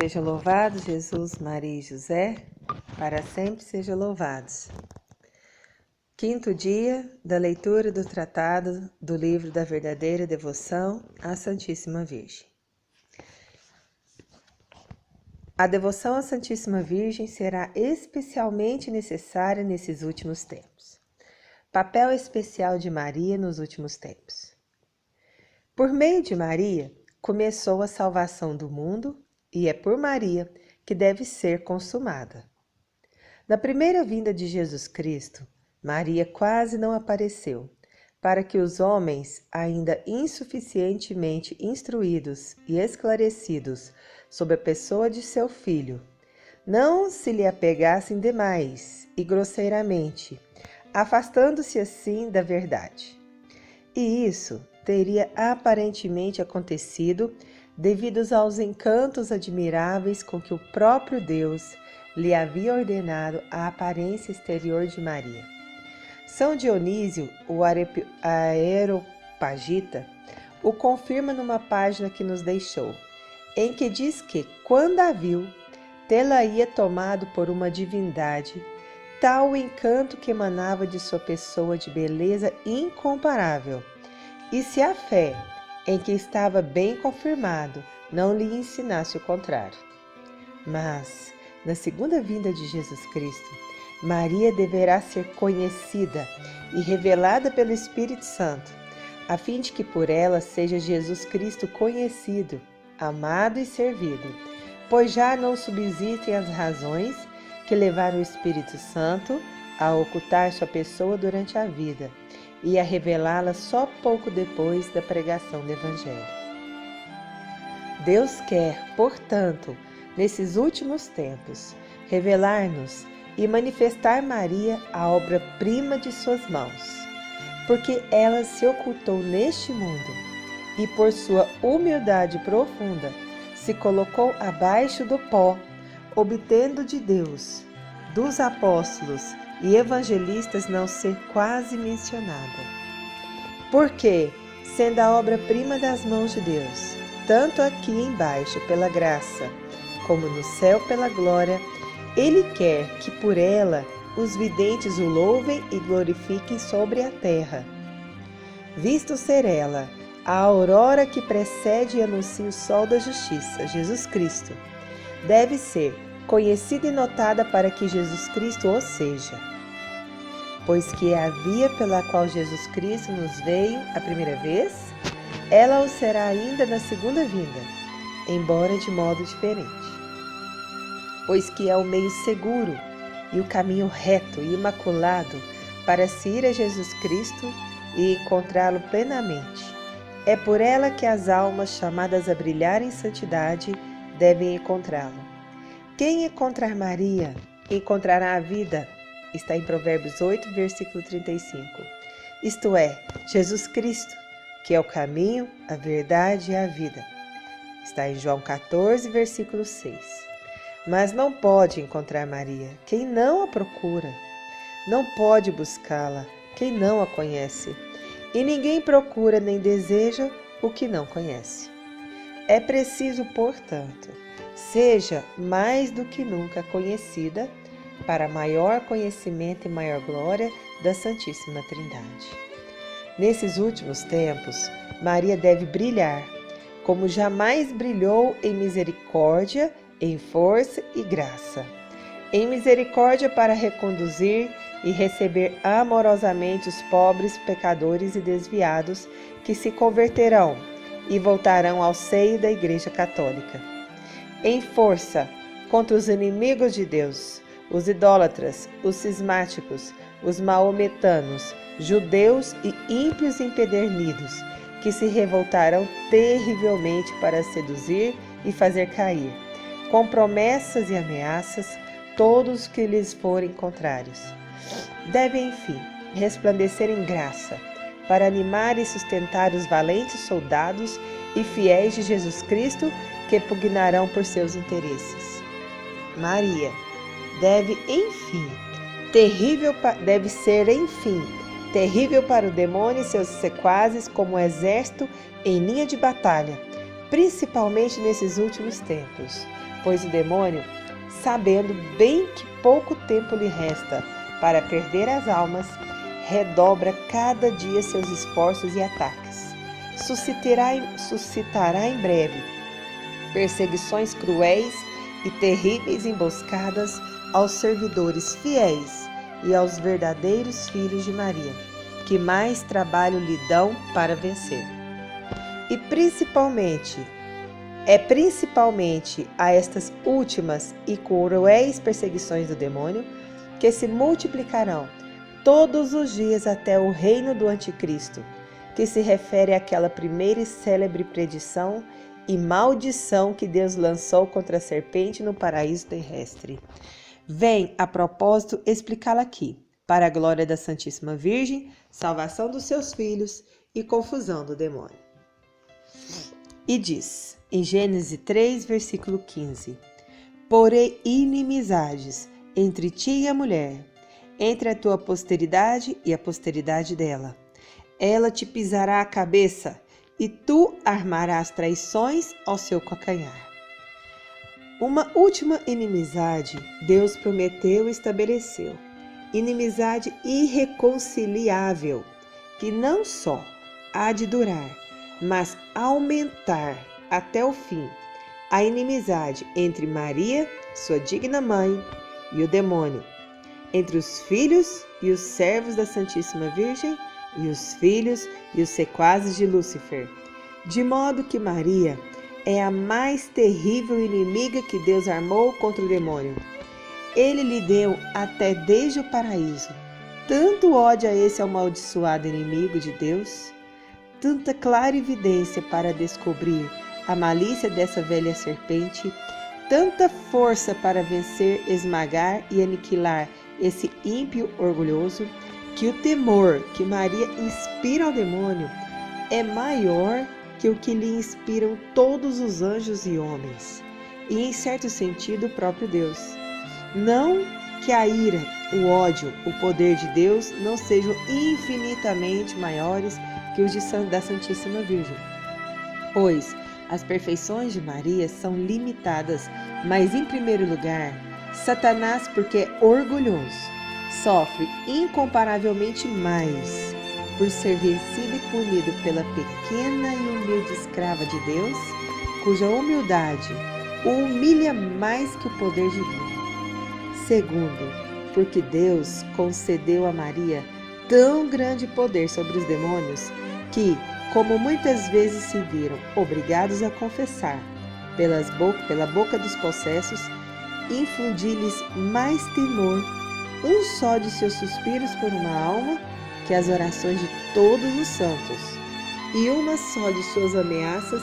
Sejam louvados Jesus, Maria e José, para sempre sejam louvados. Quinto dia da leitura do tratado do livro da verdadeira devoção à Santíssima Virgem. A devoção à Santíssima Virgem será especialmente necessária nesses últimos tempos. Papel especial de Maria nos últimos tempos. Por meio de Maria, começou a salvação do mundo e é por Maria que deve ser consumada. Na primeira vinda de Jesus Cristo, Maria quase não apareceu, para que os homens, ainda insuficientemente instruídos e esclarecidos sobre a pessoa de seu filho, não se lhe apegassem demais e grosseiramente, afastando-se assim da verdade. E isso teria aparentemente acontecido devido aos encantos admiráveis com que o próprio Deus lhe havia ordenado a aparência exterior de Maria. São Dionísio, o Areopagita, o confirma numa página que nos deixou, em que diz que, quando a viu, tê-la-ia tomado por uma divindade, tal o encanto que emanava de sua pessoa de beleza incomparável, e se a fé, em que estava bem confirmado, não lhe ensinasse o contrário. Mas, na segunda vinda de Jesus Cristo, Maria deverá ser conhecida e revelada pelo Espírito Santo, a fim de que por ela seja Jesus Cristo conhecido, amado e servido, pois já não subsistem as razões que levaram o Espírito Santo a ocultar sua pessoa durante a vida e a revelá-la só pouco depois da pregação do Evangelho. Deus quer, portanto, nesses últimos tempos, revelar-nos e manifestar Maria a obra-prima de suas mãos, porque ela se ocultou neste mundo e, por sua humildade profunda, se colocou abaixo do pó, obtendo de Deus, dos apóstolos e evangelistas não ser quase mencionada. Porque, sendo a obra-prima das mãos de Deus, tanto aqui embaixo pela graça, como no céu pela glória, Ele quer que por ela os videntes o louvem e glorifiquem sobre a terra. Visto ser ela a aurora que precede e anuncia o sol da justiça, Jesus Cristo, deve ser conhecida e notada para que Jesus Cristo o seja. Pois que é a via pela qual Jesus Cristo nos veio a primeira vez, ela o será ainda na segunda vinda, embora de modo diferente. Pois que é o meio seguro e o caminho reto e imaculado para se ir a Jesus Cristo e encontrá-lo plenamente. É por ela que as almas chamadas a brilhar em santidade devem encontrá-lo. Quem encontrar Maria, encontrará a vida. Está em Provérbios 8, versículo 35. Isto é, Jesus Cristo, que é o caminho, a verdade e a vida. Está em João 14, versículo 6. Mas não pode encontrar Maria quem não a procura. Não pode buscá-la quem não a conhece. E ninguém procura nem deseja o que não conhece. É preciso, portanto, seja mais do que nunca conhecida para maior conhecimento e maior glória da Santíssima Trindade. Nesses últimos tempos, Maria deve brilhar, como jamais brilhou em misericórdia, em força e graça. Em misericórdia para reconduzir e receber amorosamente os pobres pecadores e desviados que se converterão e voltarão ao seio da Igreja Católica. Em força contra os inimigos de Deus, os idólatras, os cismáticos, os maometanos, judeus e ímpios empedernidos, que se revoltarão terrivelmente para seduzir e fazer cair, com promessas e ameaças, todos que lhes forem contrários. Devem, enfim, resplandecer em graça, para animar e sustentar os valentes soldados e fiéis de Jesus Cristo que pugnarão por seus interesses. Maria deve ser, enfim, terrível para o demônio e seus sequazes como um exército em linha de batalha, principalmente nesses últimos tempos, pois o demônio, sabendo bem que pouco tempo lhe resta para perder as almas, redobra cada dia seus esforços e ataques. Suscitará em breve perseguições cruéis e terríveis emboscadas aos servidores fiéis e aos verdadeiros filhos de Maria, que mais trabalho lhe dão para vencer. E principalmente a estas últimas e cruéis perseguições do demônio, que se multiplicarão todos os dias até o reino do Anticristo, que se refere àquela primeira e célebre predição e maldição que Deus lançou contra a serpente no paraíso terrestre. Vem, a propósito, explicá-la aqui, para a glória da Santíssima Virgem, salvação dos seus filhos e confusão do demônio. E diz, em Gênesis 3, versículo 15: Porém inimizades entre ti e a mulher, entre a tua posteridade e a posteridade dela. Ela te pisará a cabeça, e tu armarás traições ao seu calcanhar. Uma última inimizade Deus prometeu e estabeleceu. Inimizade irreconciliável, que não só há de durar, mas aumentar até o fim. A inimizade entre Maria, sua digna mãe, e o demônio, entre os filhos e os servos da Santíssima Virgem, e os filhos e os sequazes de Lúcifer, de modo que Maria é a mais terrível inimiga que Deus armou contra o demônio. Ele lhe deu, até desde o paraíso, tanto ódio a esse amaldiçoado inimigo de Deus, tanta clara evidência para descobrir a malícia dessa velha serpente, tanta força para vencer, esmagar e aniquilar esse ímpio orgulhoso, que o temor que Maria inspira ao demônio é maior que o que lhe inspiram todos os anjos e homens, e em certo sentido o próprio Deus. Não que a ira, o ódio, o poder de Deus não sejam infinitamente maiores que os da Santíssima Virgem, pois as perfeições de Maria são limitadas, mas em primeiro lugar, Satanás, porque é orgulhoso, sofre incomparavelmente mais por ser vencido e punido pela pequena e humilde escrava de Deus, cuja humildade o humilha mais que o poder divino. Segundo, porque Deus concedeu a Maria tão grande poder sobre os demônios que, como muitas vezes se viram obrigados a confessar pela boca dos possessos, infundir-lhes mais temor um só de seus suspiros por uma alma que as orações de todos os santos, e uma só de suas ameaças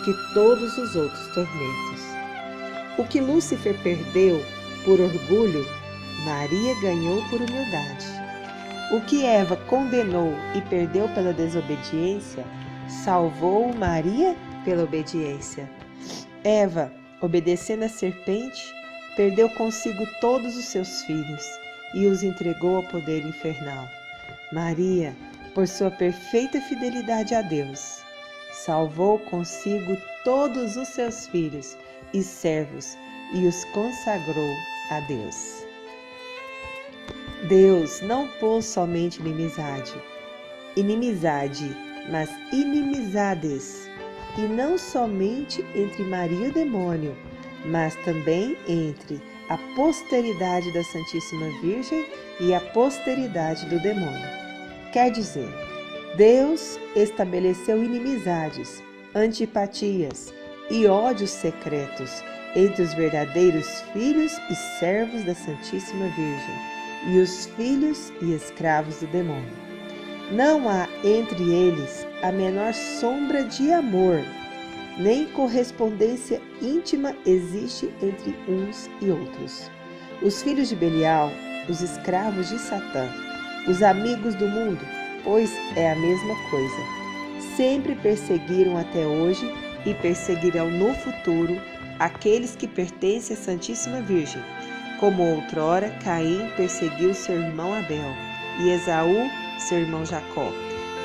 que todos os outros tormentos. O que Lúcifer perdeu por orgulho, Maria ganhou por humildade. O que Eva condenou e perdeu pela desobediência, salvou Maria pela obediência. Eva, obedecendo à serpente, perdeu consigo todos os seus filhos e os entregou ao poder infernal. Maria, por sua perfeita fidelidade a Deus, salvou consigo todos os seus filhos e servos e os consagrou a Deus. Deus não pôs somente inimizade, mas inimizades, e não somente entre Maria e o demônio, mas também entre a posteridade da Santíssima Virgem e a posteridade do demônio. Quer dizer, Deus estabeleceu inimizades, antipatias e ódios secretos entre os verdadeiros filhos e servos da Santíssima Virgem e os filhos e escravos do demônio. Não há entre eles a menor sombra de amor, nem correspondência íntima existe entre uns e outros. Os filhos de Belial, os escravos de Satã, os amigos do mundo, pois é a mesma coisa, sempre perseguiram até hoje e perseguirão no futuro aqueles que pertencem à Santíssima Virgem, como outrora Caim perseguiu seu irmão Abel e Esaú seu irmão Jacó,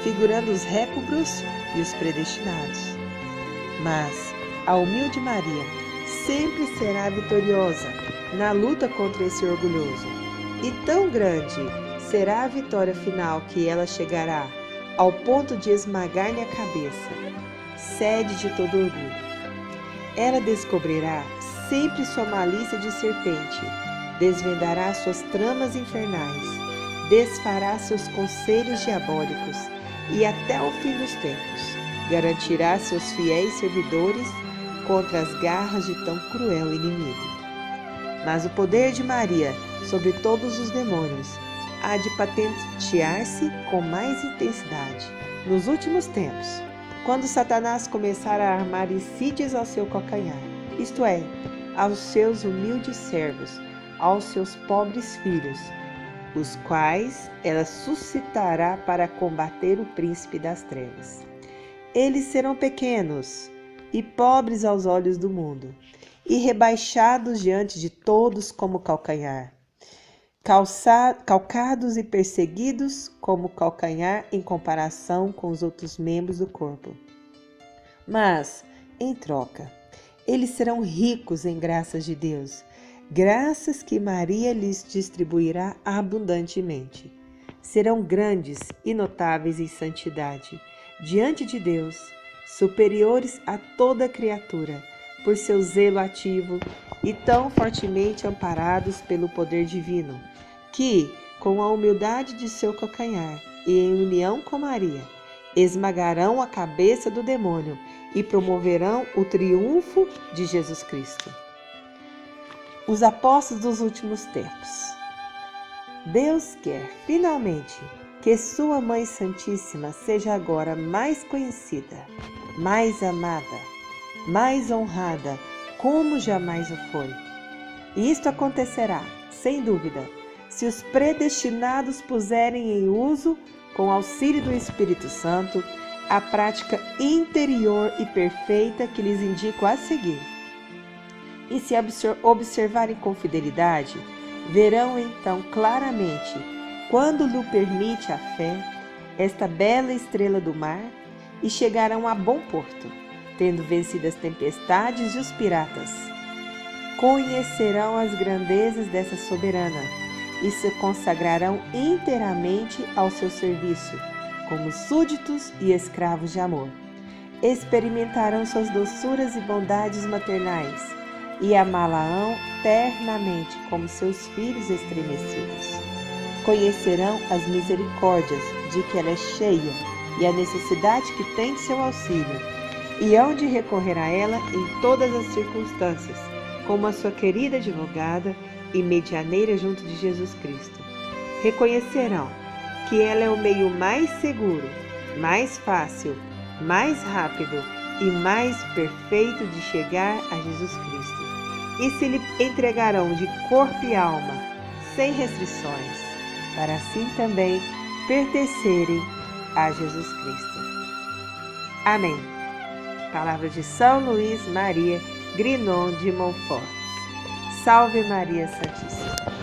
figurando os réprobos e os predestinados. Mas a humilde Maria sempre será vitoriosa na luta contra esse orgulhoso. E tão grande será a vitória final que ela chegará ao ponto de esmagar-lhe a cabeça, sede de todo orgulho. Ela descobrirá sempre sua malícia de serpente, desvendará suas tramas infernais, desfará seus conselhos diabólicos e até o fim dos tempos garantirá seus fiéis servidores contra as garras de tão cruel inimigo. Mas o poder de Maria sobre todos os demônios há de patentear-se com mais intensidade nos últimos tempos, quando Satanás começar a armar insídias ao seu calcanhar, isto é, aos seus humildes servos, aos seus pobres filhos, os quais ela suscitará para combater o príncipe das trevas. Eles serão pequenos e pobres aos olhos do mundo, e rebaixados diante de todos como calcanhar, calcados e perseguidos como calcanhar em comparação com os outros membros do corpo. Mas, em troca, eles serão ricos em graças de Deus, graças que Maria lhes distribuirá abundantemente. Serão grandes e notáveis em santidade, diante de Deus, superiores a toda criatura, por seu zelo ativo e tão fortemente amparados pelo poder divino, que, com a humildade de seu calcanhar e em união com Maria, esmagarão a cabeça do demônio e promoverão o triunfo de Jesus Cristo. Os apóstolos dos últimos tempos. Deus quer, finalmente, que sua Mãe Santíssima seja agora mais conhecida, mais amada, mais honrada, como jamais o foi. E isto acontecerá, sem dúvida, se os predestinados puserem em uso, com auxílio do Espírito Santo, a prática interior e perfeita que lhes indico a seguir. E se observarem com fidelidade, verão então claramente, quando lhe permite a fé, esta bela estrela do mar, e chegarão a bom porto, tendo vencido as tempestades e os piratas. Conhecerão as grandezas dessa soberana e se consagrarão inteiramente ao seu serviço, como súditos e escravos de amor. Experimentarão suas doçuras e bondades maternais e amá-la-ão ternamente como seus filhos estremecidos. Conhecerão as misericórdias de que ela é cheia e a necessidade que tem de seu auxílio, e hão de recorrer a ela em todas as circunstâncias, como a sua querida advogada e medianeira junto de Jesus Cristo. Reconhecerão que ela é o meio mais seguro, mais fácil, mais rápido e mais perfeito de chegar a Jesus Cristo. E se lhe entregarão de corpo e alma, sem restrições, para assim também pertencerem a Jesus Cristo. Amém. Palavra de São Luís Maria Grignon de Montfort. Salve Maria Santíssima.